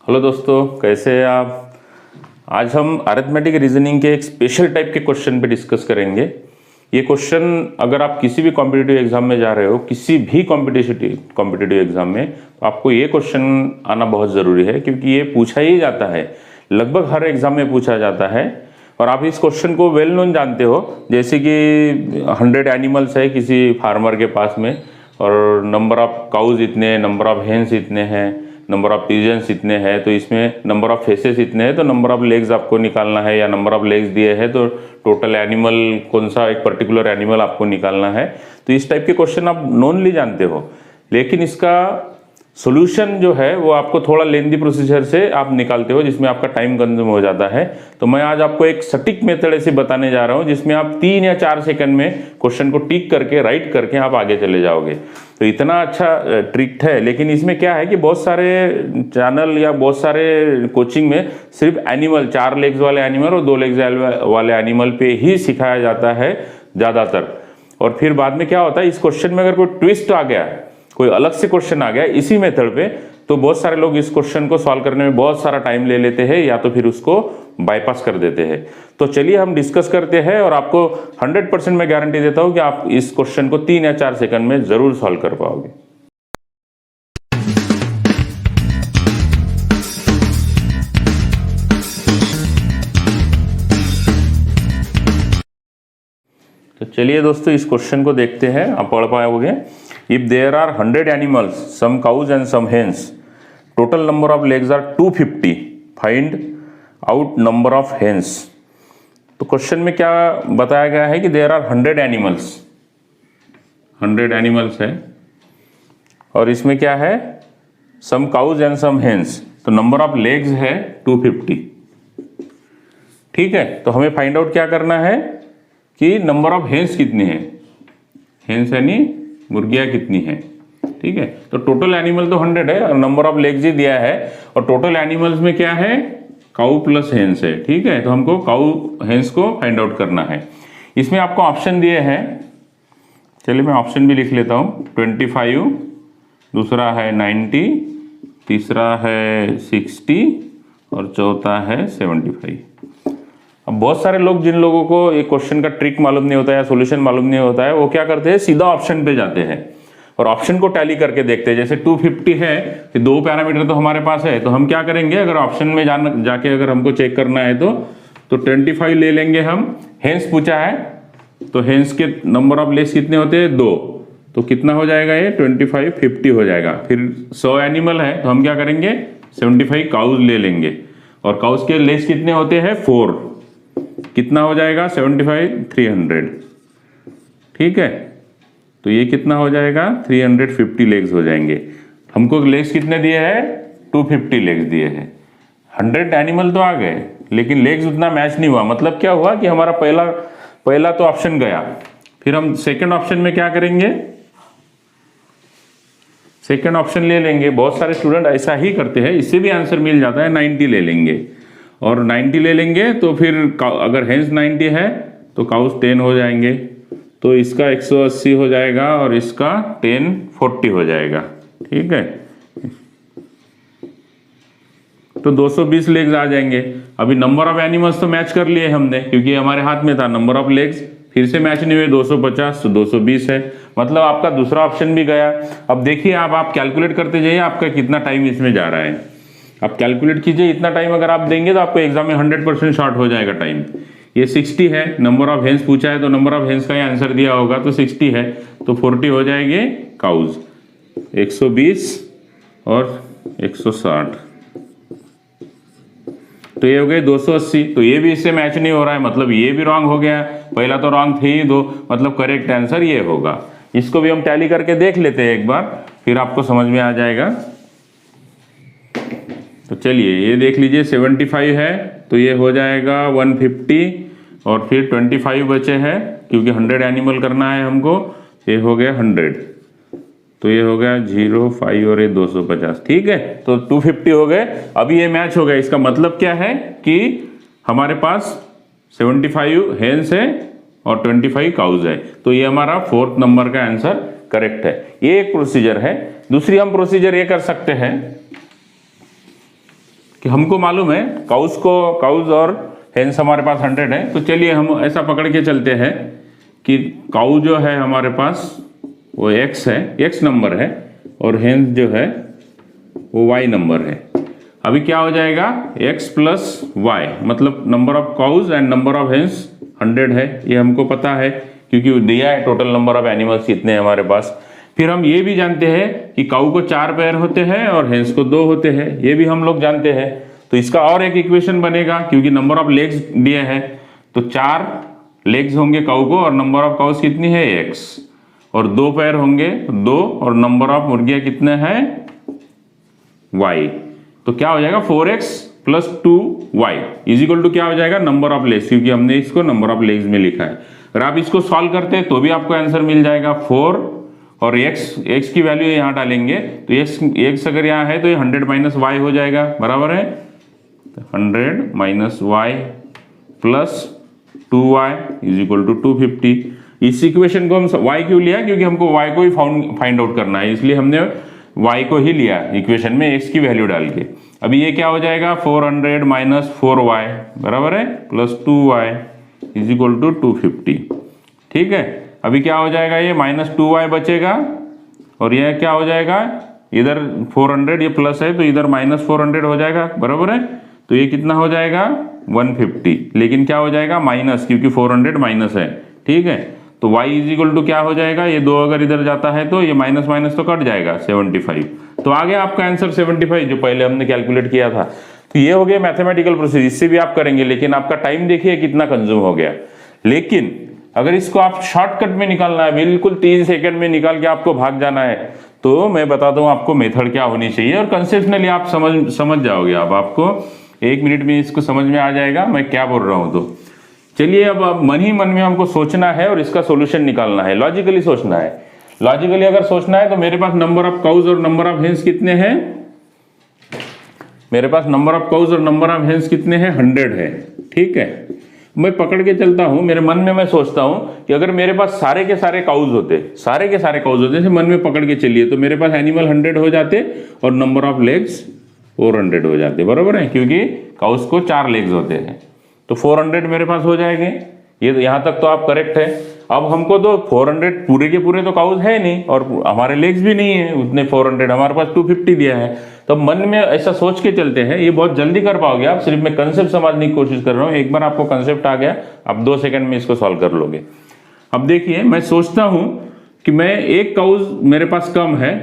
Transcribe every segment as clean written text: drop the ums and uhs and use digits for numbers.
Hello दोस्तों, कैसे हैं आप। आज हम अरिथमेटिक रीजनिंग के एक स्पेशल टाइप के क्वेश्चन पे डिस्कस करेंगे। ये क्वेश्चन अगर आप किसी भी कॉम्पिटिटिव एग्जाम में जा रहे हो, किसी भी कॉम्पिटिटिव एग्जाम में, तो आपको ये क्वेश्चन आना बहुत ज़रूरी है, क्योंकि ये पूछा ही जाता है, लगभग हर एग्जाम में पूछा जाता है। और आप इस क्वेश्चन को वेल नोन जानते हो, जैसे कि 100 एनिमल्स है किसी फार्मर के पास में, और नंबर ऑफ काउज इतने, नंबर ऑफ हेन्स इतने हैं, नंबर ऑफ पिजन्स इतने हैं, तो इसमें नंबर ऑफ फेसेस इतने हैं, तो नंबर ऑफ लेग्स आपको निकालना है, या नंबर ऑफ लेग्स दिए हैं तो टोटल एनिमल कौन सा एक पर्टिकुलर एनिमल आपको निकालना है। तो इस टाइप के क्वेश्चन आप नॉनली जानते हो, लेकिन इसका सॉल्यूशन जो है वो आपको थोड़ा लेंदी प्रोसीजर से आप निकालते हो, जिसमें आपका टाइम कंज्यूम हो जाता है। तो मैं आज आपको एक सटीक मेथड ऐसे बताने जा रहा हूँ, जिसमें आप 3 या 4 सेकंड में क्वेश्चन को टिक करके, राइट करके आप आगे चले जाओगे। तो इतना अच्छा ट्रिक है। लेकिन इसमें क्या है कि बहुत सारे चैनल या बहुत सारे कोचिंग में सिर्फ एनिमल, 4 लेग्स वाले एनिमल और 2 लेग्स वाले एनिमल पे ही सिखाया जाता है ज़्यादातर। और फिर बाद में क्या होता है, इस क्वेश्चन में अगर कोई ट्विस्ट आ गया, कोई अलग से क्वेश्चन आ गया इसी मेथड पे, तो बहुत सारे लोग इस क्वेश्चन को सॉल्व करने में बहुत सारा टाइम ले लेते हैं, या तो फिर उसको बाईपास कर देते हैं। तो चलिए हम डिस्कस करते हैं, और आपको 100% मैं गारंटी देता हूं कि आप इस क्वेश्चन को 3 या 4 सेकंड में जरूर सॉल्व कर पाओगे। तो चलिए दोस्तों, इस क्वेश्चन को देखते हैं, आप पढ़ पाओगे। If there are 100 animals, some cows and some hens, total number of legs are 250, find out number of hens. तो क्वेश्चन में क्या बताया गया है कि देयर आर 100 एनिमल्स, 100 एनिमल्स है, और इसमें क्या है, सम काउज एंड सम हेन्स, तो नंबर ऑफ लेग्स है 250। ठीक है, तो हमें फाइंड आउट क्या करना है कि नंबर ऑफ हेन्स कितनी है, हेन्स यानी मुर्गियां कितनी है। ठीक है, तो टोटल एनिमल तो 100 है और नंबर ऑफ लेग्स ही दिया है, और टोटल एनिमल्स में क्या है, काउ प्लस हेन्स है। ठीक है, तो हमको काउ हेन्स को फाइंड आउट करना है। इसमें आपको ऑप्शन दिए हैं, चलिए मैं ऑप्शन भी लिख लेता हूँ। 25, दूसरा है 90, तीसरा है 60 और चौथा है 75। अब बहुत सारे लोग, जिन लोगों को ये क्वेश्चन का ट्रिक मालूम नहीं होता है या सॉल्यूशन मालूम नहीं होता है, वो क्या करते हैं, सीधा ऑप्शन पे जाते हैं और ऑप्शन को टैली करके देखते हैं। जैसे 250 है कि 2 पैरामीटर तो हमारे पास है, तो हम क्या करेंगे, अगर ऑप्शन में जाके अगर हमको चेक करना है तो 25 ले लेंगे हम। हेन्स पूछा है, तो हेन्स के नंबर ऑफ लेग्स कितने होते हैं, 2, तो कितना हो जाएगा ये 25, 50 हो जाएगा। फिर 100 एनिमल है, तो हम क्या करेंगे, 75 काउज ले लेंगे, और काउज के लेग्स कितने होते हैं, 4, कितना हो जाएगा 75, 300। ठीक है, तो ये कितना हो जाएगा, 350 लेग्स हो जाएंगे। हमको लेग्स कितने दिए हैं, 250 लेग्स दिए हैं। 100 एनिमल तो आ गए, लेकिन लेग्स उतना मैच नहीं हुआ। मतलब क्या हुआ कि हमारा पहला तो ऑप्शन गया। फिर हम सेकंड ऑप्शन में क्या करेंगे, सेकंड ऑप्शन ले लेंगे। बहुत सारे स्टूडेंट ऐसा ही करते हैं, इससे भी आंसर मिल जाता है। 90 ले लेंगे, और 90 ले लेंगे, तो फिर अगर हेन्स 90 है तो काउस 10 हो जाएंगे, तो इसका 180 हो जाएगा और इसका 1040 हो जाएगा। ठीक है, तो 220 लेग्स आ जाएंगे। अभी नंबर ऑफ एनिमल्स तो मैच कर लिए हमने, क्योंकि हमारे हाथ में था। नंबर ऑफ लेग्स फिर से मैच नहीं हुए, 250 तो 220 है, मतलब आपका दूसरा ऑप्शन भी गया। अब देखिए, आप कैलकुलेट करते जाइए आपका कितना टाइम इसमें जा रहा है। आप कैलकुलेट कीजिए, इतना टाइम अगर आप देंगे तो आपको एग्जाम में 100% शॉर्ट हो जाएगा टाइम। ये 60 है, नंबर ऑफ हेन्स पूछा है, तो नंबर ऑफ हेन्स का ही आंसर दिया होगा, तो 60 है, तो 40 हो जाएंगे काउज, 120 और 160, तो ये हो गए 280। तो ये भी इससे मैच नहीं हो रहा है, मतलब ये भी रॉन्ग हो गया। पहला तो रॉन्ग थे ही 2, मतलब करेक्ट आंसर ये होगा। इसको भी हम टैली करके देख लेते हैं एक बार, फिर आपको समझ में आ जाएगा। तो चलिए ये देख लीजिए, 75 है तो ये हो जाएगा 150, और फिर 25 बचे हैं, क्योंकि 100 एनिमल करना है हमको, ये हो गया 100, तो ये हो गया 0, 5 और ये 250। ठीक है, तो 250 हो गए। अभी ये मैच हो गया। इसका मतलब क्या है कि हमारे पास 75 हेन्स है और 25 काउज है, तो ये हमारा 4th नंबर का आंसर करेक्ट है। ये एक प्रोसीजर है। दूसरी हम प्रोसीजर ये कर सकते हैं कि हमको मालूम है काउज और हेन्स हमारे पास 100 है, तो चलिए हम ऐसा पकड़ के चलते हैं कि काउ जो है हमारे पास वो x है, x नंबर है, और हेन्स जो है वो y नंबर है। अभी क्या हो जाएगा, x प्लस y, मतलब number of cows and number of hens 100 है, ये हमको पता है क्योंकि दिया है टोटल नंबर ऑफ एनिमल्स कितने हैं हमारे पास। फिर हम ये भी जानते हैं कि काऊ को 4 पैर होते हैं और हेन्स को 2 होते हैं, ये भी हम लोग जानते हैं। तो इसका और एक इक्वेशन बनेगा क्योंकि नंबर ऑफ लेग्स दिए हैं, तो 4 लेग्स होंगे काऊ को और नंबर ऑफ काउस कितनी है x, और 2 पैर होंगे 2 और नंबर ऑफ मुर्गियां कितने हैं y। तो क्या हो जाएगा 4x plus 2y is equal to क्या हो जाएगा नंबर ऑफ लेग्स, क्योंकि हमने इसको नंबर ऑफ लेग्स में लिखा है। अगर आप इसको सॉल्व करते हैं तो भी आपको आंसर मिल जाएगा 4, और x की वैल्यू यहाँ डालेंगे तो x अगर यहाँ है तो ये 100 माइनस y हो जाएगा, बराबर है 100 minus y plus 2y is equal to 250। इस इक्वेशन को हम y क्यों लिया, क्योंकि हमको y को ही फाइंड आउट करना है, इसलिए हमने y को ही लिया इक्वेशन में x की वैल्यू डाल के। अभी ये क्या हो जाएगा 400 माइनस 4y बराबर है plus 2y is equal to 250। ठीक है, अभी क्या हो जाएगा, ये माइनस 2y बचेगा और यह क्या हो जाएगा, इधर 400 ये प्लस है तो इधर माइनस 400 हो जाएगा, बराबर है। तो ये कितना हो जाएगा 150, लेकिन क्या हो जाएगा माइनस, क्योंकि 400 माइनस है। ठीक है, तो y इज इक्वल टू क्या हो जाएगा, ये 2 अगर इधर जाता है तो ये माइनस माइनस तो कट जाएगा 75। तो आ गया आपका आंसर 75 जो पहले हमने कैलकुलेट किया था। तो ये हो गया मैथमेटिकल प्रोसेस, इससे भी आप करेंगे, लेकिन आपका टाइम देखिए कितना कंज्यूम हो गया। लेकिन अगर इसको आप शॉर्टकट में निकालना है, बिल्कुल 3 सेकंड में निकाल के आपको भाग जाना है, तो मैं बता दूं आपको मेथड क्या होनी चाहिए, और कंसेप्शनली आप समझ जाओगे। अब आपको 1 मिनट में इसको समझ में आ जाएगा मैं क्या बोल रहा हूं। तो चलिए अब मन ही मन में हमको सोचना है और इसका सोल्यूशन निकालना है, लॉजिकली सोचना है। लॉजिकली अगर सोचना है तो मेरे पास नंबर ऑफ काउज और नंबर ऑफ हेन्स कितने हैं, मेरे पास नंबर ऑफ काउज और नंबर ऑफ हेन्स कितने हैं 100 है। ठीक है, मैं पकड़ के चलता हूं, मेरे मन में मैं सोचता हूं कि अगर मेरे पास सारे के सारे काउज होते, जैसे मन में पकड़ के चलिए, तो मेरे पास एनिमल 100 हो जाते और नंबर ऑफ लेग्स 400 हो जाते, बराबर है, क्योंकि काउस को 4 लेग्स होते हैं। तो 400 मेरे पास हो जाएंगे, ये तो यहाँ तक तो आप करेक्ट है। अब हमको तो 400 पूरे के पूरे तो काउज है नहीं और हमारे लेग्स भी नहीं है उतने 400, हमारे पास 250 दिया है। तो मन में ऐसा सोच के चलते हैं, ये बहुत जल्दी कर पाओगे आप, सिर्फ मैं कंसेप्ट समझने की कोशिश कर रहा हूँ। एक बार आपको कंसेप्ट आ गया, आप 2 सेकंड में इसको सॉल्व कर लोगे। अब देखिए, मैं सोचता हूँ कि मैं एक काउज मेरे पास कम है,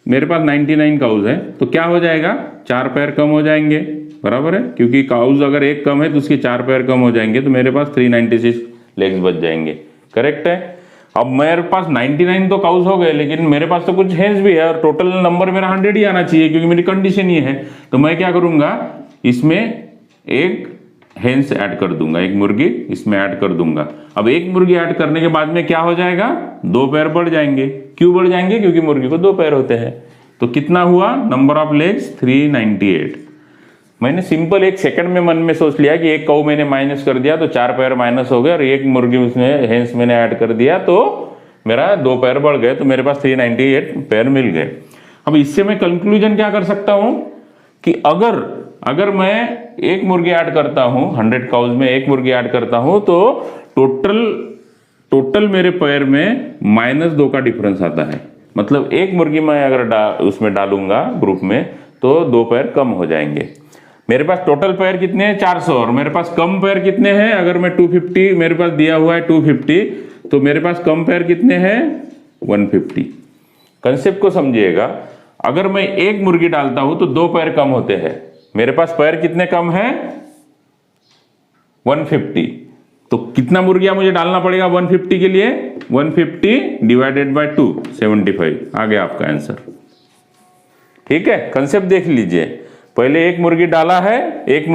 मेरे पास 99 काउज है, तो क्या हो जाएगा 4 पैर कम हो जाएंगे, बराबर है, क्योंकि काउज अगर एक कम है तो उसके 4 पैर कम हो जाएंगे, तो मेरे पास 396 लेग्स बच जाएंगे, करेक्ट है। अब मेरे पास 99 तो काउज हो गए, लेकिन मेरे पास तो कुछ हेन्स भी है और टोटल नंबर मेरा 100 ही आना चाहिए, क्योंकि मेरी कंडीशन ये है। तो मैं क्या करूंगा, इसमें एक हेन्स ऐड कर दूंगा, एक मुर्गी इसमें ऐड कर दूंगा। अब एक मुर्गी ऐड करने के बाद में क्या हो जाएगा, 2 पैर बढ़ जाएंगे। क्यों बढ़ जाएंगे, क्योंकि मुर्गी को 2 पैर होते हैं। तो कितना हुआ, नंबर ऑफ लेग्स 398। मैंने सिंपल 1 सेकंड में मन में सोच लिया कि एक काऊ मैंने माइनस कर दिया तो 4 पैर माइनस हो गए, और एक मुर्गी उसमें हेन्स मैंने ऐड कर दिया तो मेरा 2 पैर बढ़ गए, तो मेरे पास 398 पैर मिल गए। अब इससे मैं कंक्लूजन क्या कर सकता हूं कि अगर मैं एक मुर्गी ऐड करता हूं, 100 काउज में एक मुर्गी ऐड करता हूं, तो टोटल मेरे पैर में -2 का डिफरेंस आता है। मतलब एक मुर्गी मैं अगर उसमें डालूंगा ग्रुप में तो 2 पैर कम हो जाएंगे। मेरे पास टोटल पैर कितने हैं 400, और मेरे पास कम पैर कितने हैं, अगर मैं 250 मेरे पास दिया हुआ है 250, तो मेरे पास कम पैर कितने हैं 150। कंसेप्ट को समझिएगा, अगर मैं एक मुर्गी डालता हूं तो 2 पैर कम होते हैं, मेरे पास पैर कितने कम है 150। तो कितना मुर्गियां मुझे डालना पड़ेगा 150 के लिए, 150 डिवाइडेड बाय 2 75 आ गया आपका आंसर। ठीक है, कंसेप्ट देख लीजिए, पहले एक मुर्गी डाला है, एक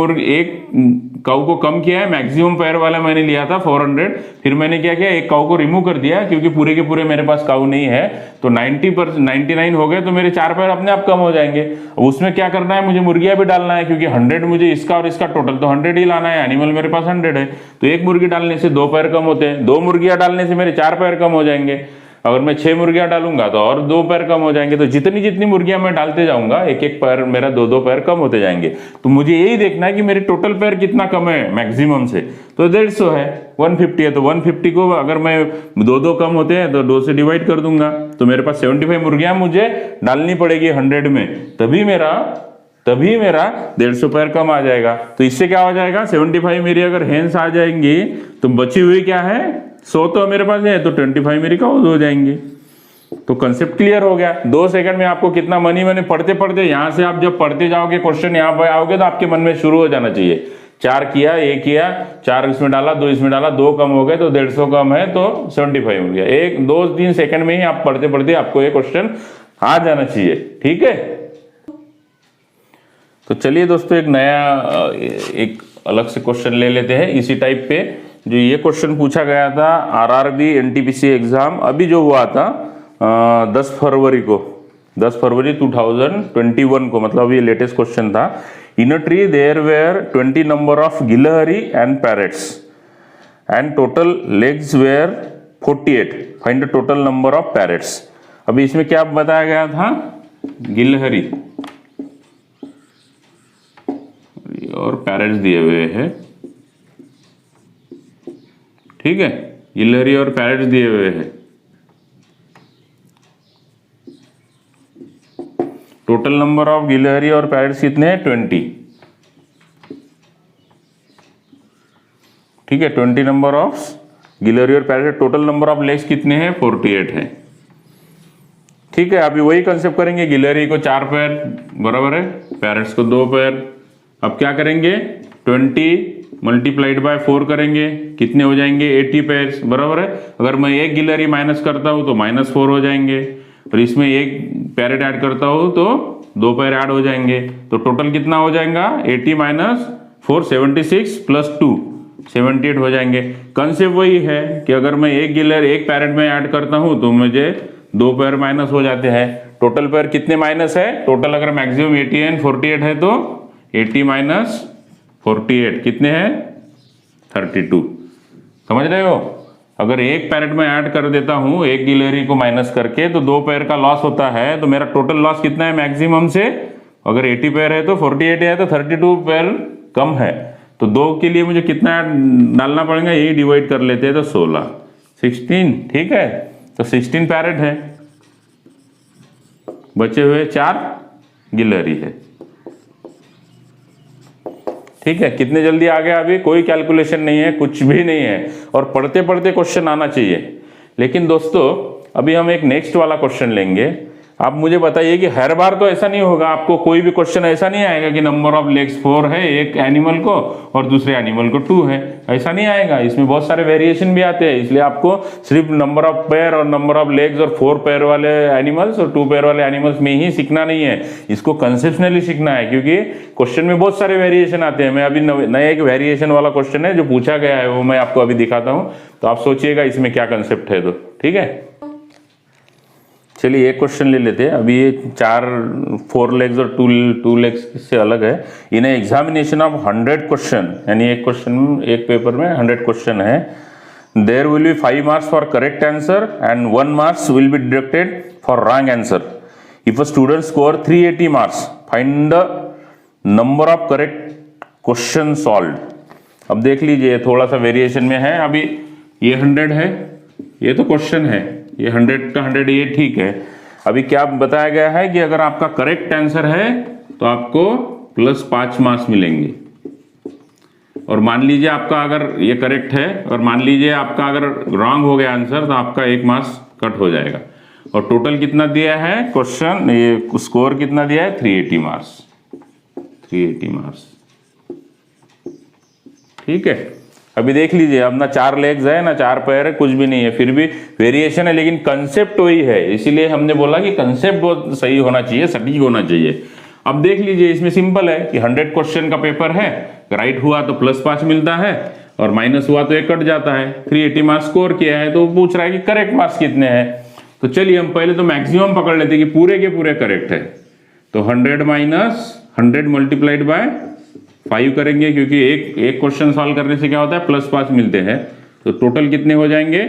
काऊ को कम किया है, मैक्सिमम पैर वाला मैंने लिया था 400, फिर मैंने क्या किया, एक काऊ को रिमूव कर दिया, क्योंकि पूरे के पूरे मेरे पास काऊ नहीं है, तो 99 हो गए, तो मेरे 4 पैर अपने आप कम हो जाएंगे। उसमें क्या करना है, मुझे मुर्गियां भी डालना है, क्योंकि 100 मुझे इसका और इसका टोटल तो 100 ही लाना है, एनिमल मेरे पास 100 है। तो एक मुर्गी डालने से 2 पैर कम होते हैं, 2 मुर्गियां डालने से मेरे 4 पैर कम हो जाएंगे। अगर मैं 6 मुर्गियां डालूंगा तो और 2 पैर कम हो जाएंगे। तो जितनी जितनी मुर्गियां मैं डालते जाऊंगा एक एक पैर मेरा 2-2 पैर कम होते जाएंगे। तो मुझे यही देखना है कि मेरे टोटल पैर कितना कम है मैक्सिमम से। तो 150 है, 150 है, तो 150 को अगर मैं 2-2 कम होते हैं तो 2 से डिवाइड कर दूंगा। तो मेरे पास 75 मुर्गियां मुझे डालनी पड़ेगी 100 में, तभी मेरा 150 पैर कम आ जाएगा। तो इससे क्या हो जाएगा, 75 मेरी अगर हेन्स आ जाएंगी तो बची हुई क्या है 100 तो मेरे पास है, तो 25 मेरी काउज हो जाएंगी। तो कंसेप्ट क्लियर हो गया। 2 सेकंड में आपको कितना मनी मैंने पढ़ते पढ़ते, यहां से आप जब पढ़ते जाओगे क्वेश्चन यहाँ पर आओगे तो आपके मन में शुरू हो जाना चाहिए। 4 किया, 1 किया, 4 इसमें डाला, 2 इसमें डाला, 2 कम हो गए तो 150 कम है तो 75 हो गया। 1-2-3 सेकंड में ही आप पढ़ते पढ़ते आपको ये क्वेश्चन आ जाना चाहिए। ठीक है, तो चलिए दोस्तों एक नया एक अलग से क्वेश्चन ले लेते हैं इसी टाइप पे। जो ये क्वेश्चन पूछा गया था आरआरबी एनटीपीसी एग्जाम अभी जो हुआ था 10 फरवरी को, 10 फरवरी 2021 को, मतलब ये लेटेस्ट क्वेश्चन था। In a tree there were 20 number of गिलहरी and parrots and total legs were 48, find the total number of parrots. अभी इसमें क्या बताया गया था, गिलहरी और पैरेट्स दिए हुए हैं। ठीक है, गिलहरी और पैरेट्स दिए हुए हैं। टोटल नंबर ऑफ गिलहरी और पैरेट्स कितने हैं 20। ठीक है, 20 नंबर ऑफ गिलहरी और parrot, total number of legs कितने हैं 48 है। ठीक है, अभी वही कंसेप्ट करेंगे। गिलहरी को 4 पैर बराबर है, पैरेट्स को 2 पैर। अब क्या करेंगे 20 मल्टीप्लाइड बाय 4 करेंगे, कितने हो जाएंगे 80 पैर्स बराबर है। अगर मैं एक गिलहरी माइनस करता हूं तो -4 हो जाएंगे, और इसमें एक पैरेट ऐड करता हूं तो 2 पैर ऐड हो जाएंगे। तो टोटल कितना हो जाएगा 80 - 4 76 + 2 78 हो जाएंगे। कंसेप्ट वही है कि अगर मैं एक गिलहरी एक पैरेट में ऐड करता हूं तो मुझे 2 पैर माइनस हो जाते हैं। टोटल पैर कितने माइनस है, टोटल अगर मैक्सिमम 80 एंड 48 है तो 80 - 48 कितने हैं 32। समझ रहे हो, अगर एक पैरेट में ऐड कर देता हूं एक गिलहरी को माइनस करके तो 2 पैर का लॉस होता है। तो मेरा टोटल लॉस कितना है मैक्सिमम से, अगर 80 पैर है तो 48 है तो 32 पैर कम है। तो 2 के लिए मुझे कितना डालना पड़ेगा, यही डिवाइड कर लेते हैं तो 16। ठीक है, तो 16 पैरेट है, बचे हुए 4 गिलहरी है। ठीक है, कितने जल्दी आ गया, अभी कोई कैलकुलेशन नहीं है, कुछ भी नहीं है, और पढ़ते पढ़ते क्वेश्चन आना चाहिए। लेकिन दोस्तों अभी हम एक नेक्स्ट वाला क्वेश्चन लेंगे। आप मुझे बताइए कि हर बार तो ऐसा नहीं होगा, आपको कोई भी क्वेश्चन ऐसा नहीं आएगा कि नंबर ऑफ लेग्स 4 है एक एनिमल को और दूसरे एनिमल को 2 है, ऐसा नहीं आएगा। इसमें बहुत सारे वेरिएशन भी आते हैं, इसलिए आपको सिर्फ नंबर ऑफ पैर और नंबर ऑफ लेग्स और 4 पैर वाले एनिमल्स और 2 पैर वाले एनिमल्स में ही सीखना नहीं है, इसको कंसेप्शनली सीखना है, क्योंकि क्वेश्चन में बहुत सारे वेरिएशन आते हैं। मैं अभी नया एक वेरिएशन वाला क्वेश्चन है जो पूछा गया है वो मैं आपको अभी दिखाता हूँ, तो आप सोचिएगा इसमें क्या कंसेप्ट है। तो ठीक है, चलिए एक क्वेश्चन ले लेते हैं। अभी ये 4 लेग्स और 2 लेग्स से अलग है। इन एग्जामिनेशन ऑफ 100 क्वेश्चन, यानी एक क्वेश्चन एक पेपर में 100 क्वेश्चन है, there will be 5 marks for correct answer and 1 marks will be deducted for wrong answer. If a student score 380 marks find the number of correct questions solved. अब देख लीजिए थोड़ा सा वेरिएशन में है। अभी ये 100 है, ये तो क्वेश्चन है, ये 100 का 100 ये ठीक है। अभी क्या बताया गया है कि अगर आपका करेक्ट आंसर है तो आपको +5 मार्क्स मिलेंगे, और मान लीजिए आपका अगर ये करेक्ट है और मान लीजिए आपका अगर रॉन्ग हो गया आंसर तो आपका 1 मार्क्स कट हो जाएगा। और टोटल कितना दिया है क्वेश्चन, ये स्कोर कितना दिया है 380 मार्क्स, 380 मार्क्स। ठीक है, अभी देख लीजिए, अब ना 4 लेग्स है ना 4 पैर है, कुछ भी नहीं है, फिर भी वेरिएशन है, लेकिन कंसेप्ट वही है। इसीलिए हमने बोला कि कंसेप्ट बहुत सही होना चाहिए, सटीक होना चाहिए। अब देख लीजिए इसमें सिंपल है कि 100 क्वेश्चन का पेपर है, राइट हुआ तो +5 मिलता है और माइनस हुआ तो 1 कट जाता है। 380 मार्क्स स्कोर किया है तो पूछ रहा है कि करेक्ट मार्क्स कितने हैं। तो चलिए हम पहले तो मैक्सिमम पकड़ लेते कि पूरे के पूरे करेक्ट है। तो 100 - 100 मल्टीप्लाइड बाय 5 करेंगे, क्योंकि एक क्वेश्चन सॉल्व करने से क्या होता है +5 मिलते हैं। तो टोटल कितने हो जाएंगे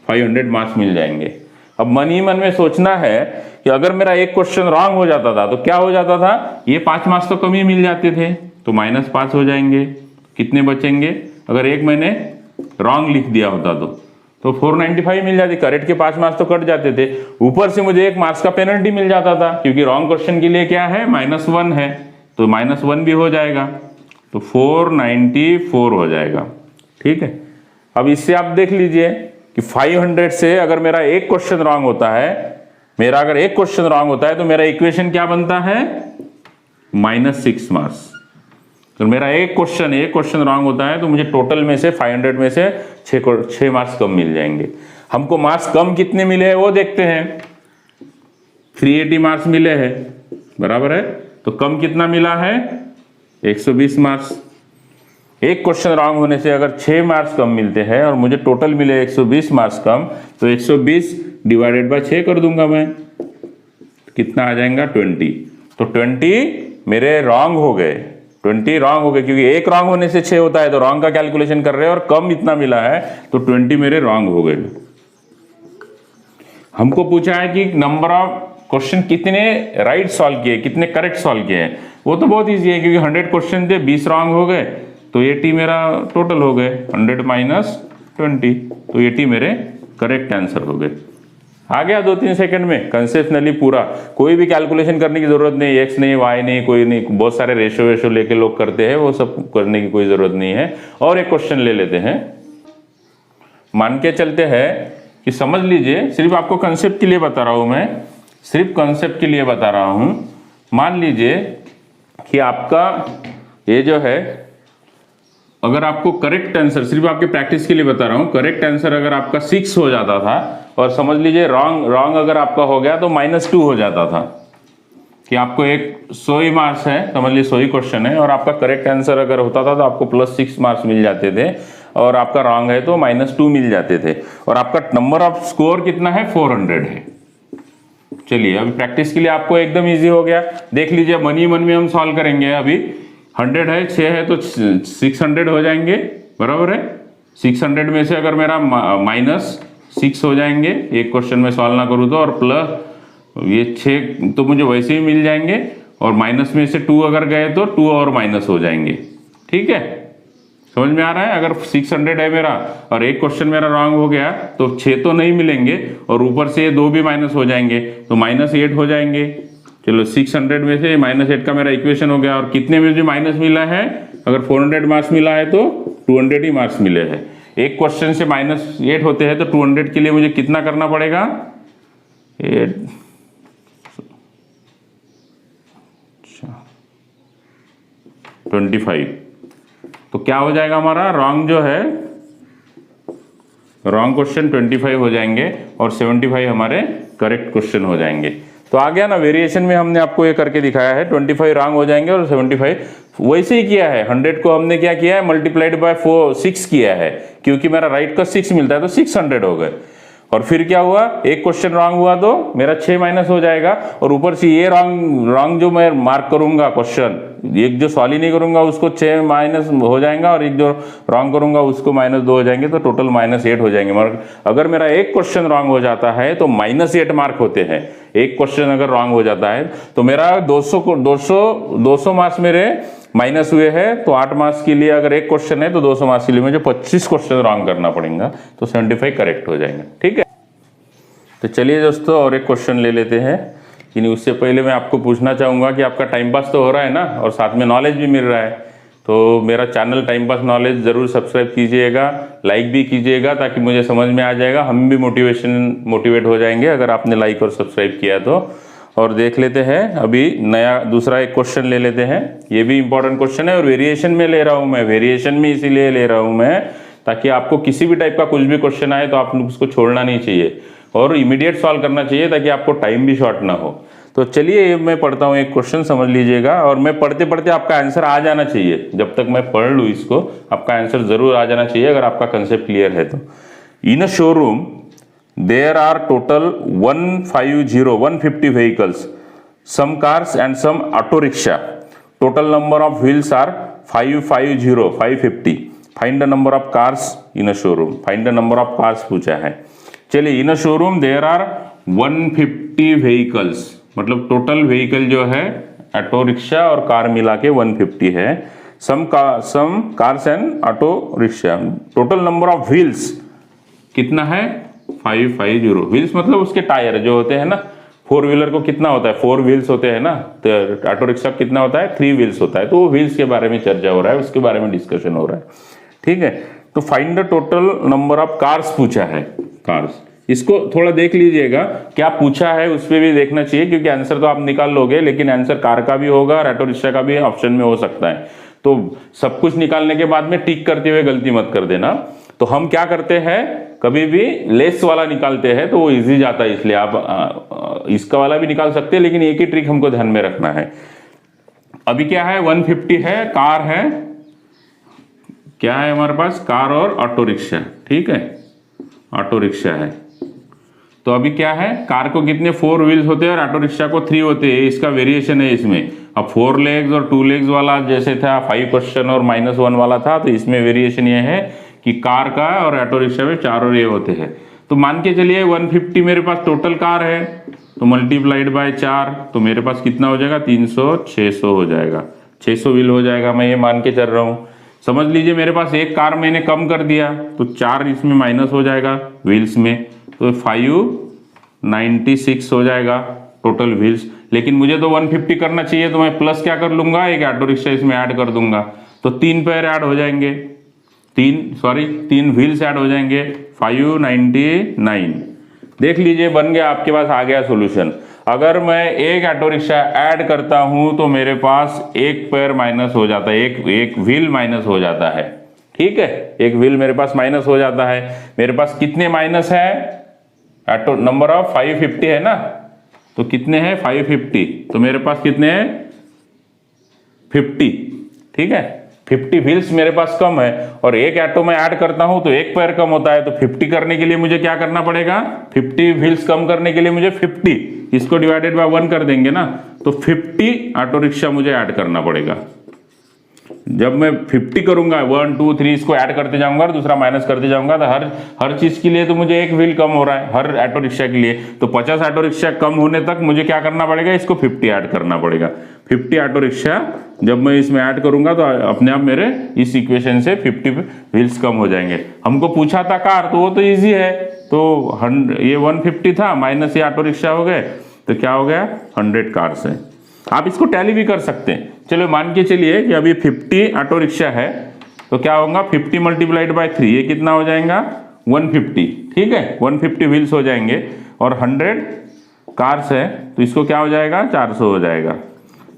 500 मार्क्स मिल जाएंगे। अब मन ही मन में सोचना है कि अगर मेरा एक क्वेश्चन रॉन्ग हो जाता था तो क्या हो जाता था, ये 5 मार्क्स तो कम ही मिल जाते थे, तो -5 हो जाएंगे। कितने बचेंगे, अगर एक मैंने रॉन्ग लिख दिया होता तो 495 मिल जाती, करेक्ट के 5 मार्क्स तो कट जाते थे, ऊपर से मुझे 1 मार्क्स का पेनल्टी मिल जाता था, क्योंकि रॉन्ग क्वेश्चन के लिए क्या है, -1 है, तो -1 भी हो जाएगा, तो 494 हो जाएगा। ठीक है, अब इससे आप देख लीजिए कि 500 से अगर मेरा एक क्वेश्चन रॉन्ग होता है, मेरा अगर एक क्वेश्चन रॉन्ग होता है तो मेरा इक्वेशन क्या बनता है, -6 मार्क्स। तो मेरा एक क्वेश्चन रॉन्ग होता है तो मुझे टोटल में से 500 में से 6 मार्क्स कम मिल जाएंगे। हमको मार्क्स कम कितने मिले हैं वो देखते हैं, 380 मार्क्स मिले हैं, बराबर है, तो कम कितना मिला है, 120 मार्क्स। एक क्वेश्चन रॉन्ग होने से अगर 6 मार्क्स कम मिलते हैं और मुझे टोटल मिले 120 मार्क्स कम, तो 120 डिवाइडेड बाय 6 कर दूंगा मैं, कितना आ जाएगा, 20। तो 20 मेरे रॉन्ग हो गए, 20 रॉन्ग हो गए, क्योंकि एक रॉन्ग होने से 6 होता है, तो रॉन्ग का कैलकुलेशन कर रहे हैं और कम इतना मिला है, तो 20 मेरे रॉन्ग हो गए। हमको पूछा है कि नंबर ऑफ क्वेश्चन कितने राइट सॉल्व किए, कितने करेक्ट सॉल्व किए हैं, वो तो बहुत ईजी है, क्योंकि 100 क्वेश्चन थे, 20 रॉन्ग हो गए, तो 80 मेरा टोटल हो गए, 100 माइनस 20, तो 80 मेरे करेक्ट आंसर हो गए। आ गया 2-3 सेकंड में कंसेप्शनली पूरा, कोई भी कैलकुलेशन करने की जरूरत नहीं, एक्स नहीं, वाई नहीं, कोई नहीं, बहुत सारे रेशो वेशो लेके लोग करते हैं, वो सब करने की कोई जरूरत नहीं है। और एक क्वेश्चन ले लेते हैं, मान के चलते हैं कि समझ लीजिए, सिर्फ आपको कंसेप्ट के लिए बता रहा हूं मैं, सिर्फ कंसेप्ट के लिए बता रहा हूं। मान लीजिए कि आपका ये जो है, अगर आपको करेक्ट आंसर, सिर्फ आपके प्रैक्टिस के लिए बता रहा हूं, करेक्ट आंसर अगर आपका 6 हो जाता था, और समझ लीजिए रॉन्ग अगर आपका हो गया तो -2 हो जाता था, कि आपको एक 100 ही मार्क्स है, समझ लीजिए 100 ही क्वेश्चन है, और आपका करेक्ट आंसर अगर होता था तो आपको +6 मार्क्स मिल जाते थे, और आपका रॉन्ग है तो -2 मिल जाते थे, और आपका नंबर ऑफ स्कोर कितना है, 400 है। चलिए अभी प्रैक्टिस के लिए आपको एकदम ईजी हो गया, देख लीजिए, मन ही मन में हम सॉल्व करेंगे। अभी 100 है, 6 है, तो 600 हो जाएंगे, बराबर है। 600 में से अगर मेरा -6 हो जाएंगे, एक क्वेश्चन में सॉल्व ना करूँ तो, और प्लस ये 6 तो मुझे वैसे ही मिल जाएंगे, और माइनस में से 2 अगर गए तो 2 और माइनस हो जाएंगे। ठीक है, समझ में आ रहा है। अगर 600 है मेरा और एक क्वेश्चन मेरा रॉन्ग हो गया तो 6 तो नहीं मिलेंगे, और ऊपर से 2 भी माइनस हो जाएंगे, तो -8 हो जाएंगे। चलो 600 में से -8 का मेरा इक्वेशन हो गया, और कितने में जो माइनस मिला है, अगर 400 मार्क्स मिला है तो 200 ही मार्क्स मिले हैं। एक क्वेश्चन से -8 होते हैं, तो 200 के लिए मुझे कितना करना पड़ेगा, 25, तो क्या हो जाएगा हमारा रॉन्ग जो है, रॉन्ग क्वेश्चन 25 हो जाएंगे, और 75 हमारे करेक्ट क्वेश्चन हो जाएंगे। तो आ गया ना, वेरिएशन में हमने आपको ये करके दिखाया है, 25 रॉन्ग हो जाएंगे और 75 वैसे ही किया है। 100 को हमने क्या किया है, मल्टीप्लाइड बाय 6 किया है, क्योंकि मेरा राइट का 6 मिलता है, तो 600 हो गए। और फिर क्या हुआ, एक क्वेश्चन रॉन्ग हुआ तो मेरा 6 माइनस हो जाएगा, और ऊपर से ये रॉन्ग जो मैं मार्क करूंगा क्वेश्चन, एक जो सॉल्व ही नहीं करूंगा उसको 6 माइनस हो जाएगा, और एक जो रॉन्ग करूंगा उसको -2 हो जाएंगे, तो टोटल -8 हो जाएंगे। मगर अगर मेरा एक क्वेश्चन रॉन्ग हो जाता है तो -8 मार्क होते हैं। एक क्वेश्चन अगर रॉन्ग हो जाता है तो मेरा 200 मार्क्स मेरे माइनस हुए हैं, तो 8 मार्क्स के लिए अगर एक क्वेश्चन है तो 200 मार्क्स के लिए मुझे 25 क्वेश्चन रॉन्ग करना पड़ेगा, तो 75 करेक्ट हो जाएंगे। ठीक है, तो चलिए दोस्तों और एक क्वेश्चन ले लेते हैं। लेकिन उससे पहले मैं आपको पूछना चाहूँगा कि आपका टाइम पास तो हो रहा है ना, और साथ में नॉलेज भी मिल रहा है, तो मेरा चैनल टाइम पास नॉलेज ज़रूर सब्सक्राइब कीजिएगा, लाइक भी कीजिएगा, ताकि मुझे समझ में आ जाएगा, हम भी मोटिवेट हो जाएंगे अगर आपने लाइक और सब्सक्राइब किया तो। और देख लेते हैं अभी नया दूसरा एक क्वेश्चन ले लेते हैं। ये भी इंपॉर्टेंट क्वेश्चन है, और वेरिएशन में ले रहा हूँ मैं, वेरिएशन में इसीलिए ले रहा हूँ मैं, ताकि आपको किसी भी टाइप का कुछ भी क्वेश्चन आए तो आप उसको छोड़ना नहीं चाहिए, और इमीडिएट सॉल्व करना चाहिए, ताकि आपको टाइम भी शॉर्ट ना हो। तो चलिए मैं पढ़ता हूँ एक क्वेश्चन, समझ लीजिएगा, और मैं पढ़ते पढ़ते आपका आंसर आ जाना चाहिए। जब तक मैं पढ़ लूँ इसको, आपका आंसर जरूर आ जाना चाहिए, अगर आपका कंसेप्ट क्लियर है तो। In a showroom there are total 150 vehicles, some cars and some auto rickshaw. Total number of wheels are 550. Find the number of cars in a showroom. Find the number of cars पूछा है। चलिए, इन a showroom there are 150 vehicles, मतलब total vehicle जो है auto rickshaw और car मिला के 150 है। Some cars and auto rickshaw, total number of wheels कितना है 550। व्हील्स मतलब उसके टायर जो होते हैं ना, 4 व्हीलर को कितना होता है, 4 व्हील्स होते हैं ना, तो ऑटो रिक्शा कितना होता है 3 व्हील्स होता है। तो वो व्हील्स के बारे में चर्चा हो रहा है, उसके बारे में डिस्कशन हो रहा है, ठीक है। तो find the total number of cars पूछा है, कार्स, इसको थोड़ा देख लीजिएगा, क्या पूछा है उस पर भी देखना चाहिए, क्योंकि आंसर तो आप निकाल लोगे लेकिन आंसर कार का भी होगा और ऑटो रिक्शा का भी ऑप्शन में हो सकता है। तो सब कुछ निकालने के बाद में टिक करते हुए गलती मत कर देना। तो हम क्या करते हैं, कभी भी लेस वाला निकालते हैं तो वो इजी जाता है, इसलिए आप इसका वाला भी निकाल सकते हैं, लेकिन एक ही ट्रिक हमको ध्यान में रखना है। अभी क्या है 150 है, कार है, क्या है हमारे पास, कार और ऑटो रिक्शा, ठीक है, ऑटो रिक्शा है। तो अभी क्या है, कार को कितने 4 व्हील्स होते हैं और ऑटो रिक्शा को 3 होते हैं, इसका वेरिएशन है इसमें। अब 4 लेग्स और 2 लेग्स वाला जैसे था 5% और -1 वाला था, तो इसमें वेरिएशन ये है कि कार का और ऑटो रिक्शा में 4 और ये होते हैं। तो मान के चलिए 150 मेरे पास टोटल कार है, तो मल्टीप्लाइड बाय 4, तो मेरे पास कितना हो जाएगा 300, 600 हो जाएगा, 600 व्हील हो जाएगा, मैं ये मान के चल रहा हूँ। समझ लीजिए मेरे पास एक कार मैंने कम कर दिया तो 4 इसमें माइनस हो जाएगा व्हील्स में, तो 596 हो जाएगा टोटल व्हील्स। लेकिन मुझे तो 150 करना चाहिए, तो मैं प्लस क्या कर लूंगा, एक ऑटो रिक्शा इसमें ऐड कर दूंगा, तो 3 पैर ऐड हो जाएंगे, 3 व्हील्स ऐड हो जाएंगे, 599। देख लीजिए बन गया, आपके पास आ गया सॉल्यूशन। अगर मैं एक ऑटो रिक्शा ऐड करता हूं तो मेरे पास एक पैर माइनस हो जाता है, एक व्हील माइनस हो जाता है, ठीक है, एक व्हील मेरे पास माइनस हो जाता है। मेरे पास कितने माइनस है, ऑटो नंबर ऑफ 550 है ना, तो कितने हैं 550, तो मेरे पास कितने हैं 50, ठीक है, 50 व्हील्स मेरे पास कम है, और एक ऑटो में ऐड करता हूं तो एक पैर कम होता है, तो 50 करने के लिए मुझे क्या करना पड़ेगा, 50 व्हील्स कम करने के लिए मुझे 50, इसको डिवाइडेड बाय 1 कर देंगे ना, तो 50 ऑटो रिक्शा मुझे ऐड करना पड़ेगा। जब मैं 50 करूंगा 1 2 3 इसको ऐड करते जाऊंगा और दूसरा माइनस करते जाऊंगा, तो हर चीज के लिए तो मुझे एक व्हील कम हो रहा है, हर ऑटो रिक्शा के लिए, तो 50 ऑटो रिक्शा कम होने तक मुझे क्या करना पड़ेगा, इसको 50 ऐड करना पड़ेगा। 50 ऑटो रिक्शा जब मैं इसमें ऐड करूंगा तो अपने आप मेरे इस इक्वेशन से 50 व्हील्स कम हो जाएंगे। हमको पूछा था कार, तो वो तो ईजी है, तो ये 150 था माइनस ये ऑटो रिक्शा हो गए, तो क्या हो गया 100 कार्स है। आप इसको टैली भी कर सकते हैं। चलो मान के चलिए कि अभी 50 ऑटो रिक्शा है, तो क्या होगा 50 मल्टीप्लाइड बाय 3, ये कितना हो जाएगा 150, ठीक है, 150 व्हील्स हो जाएंगे, और 100 कार्स है तो इसको क्या हो जाएगा 400 हो जाएगा।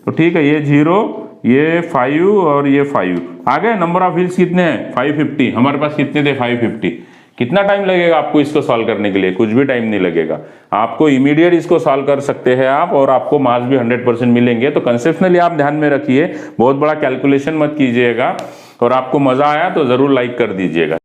तो ठीक है, ये 0, ये 5 और ये 5 आ गए। नंबर ऑफ व्हील्स कितने हैं 550, हमारे पास कितने थे 550। कितना टाइम लगेगा आपको इसको सॉल्व करने के लिए, कुछ भी टाइम नहीं लगेगा, आपको इमीडिएट इसको सॉल्व कर सकते हैं आप, और आपको मार्क्स भी 100% मिलेंगे। तो कंसेप्शनली आप ध्यान में रखिए, बहुत बड़ा कैलकुलेशन मत कीजिएगा, और आपको मजा आया तो जरूर लाइक कर दीजिएगा।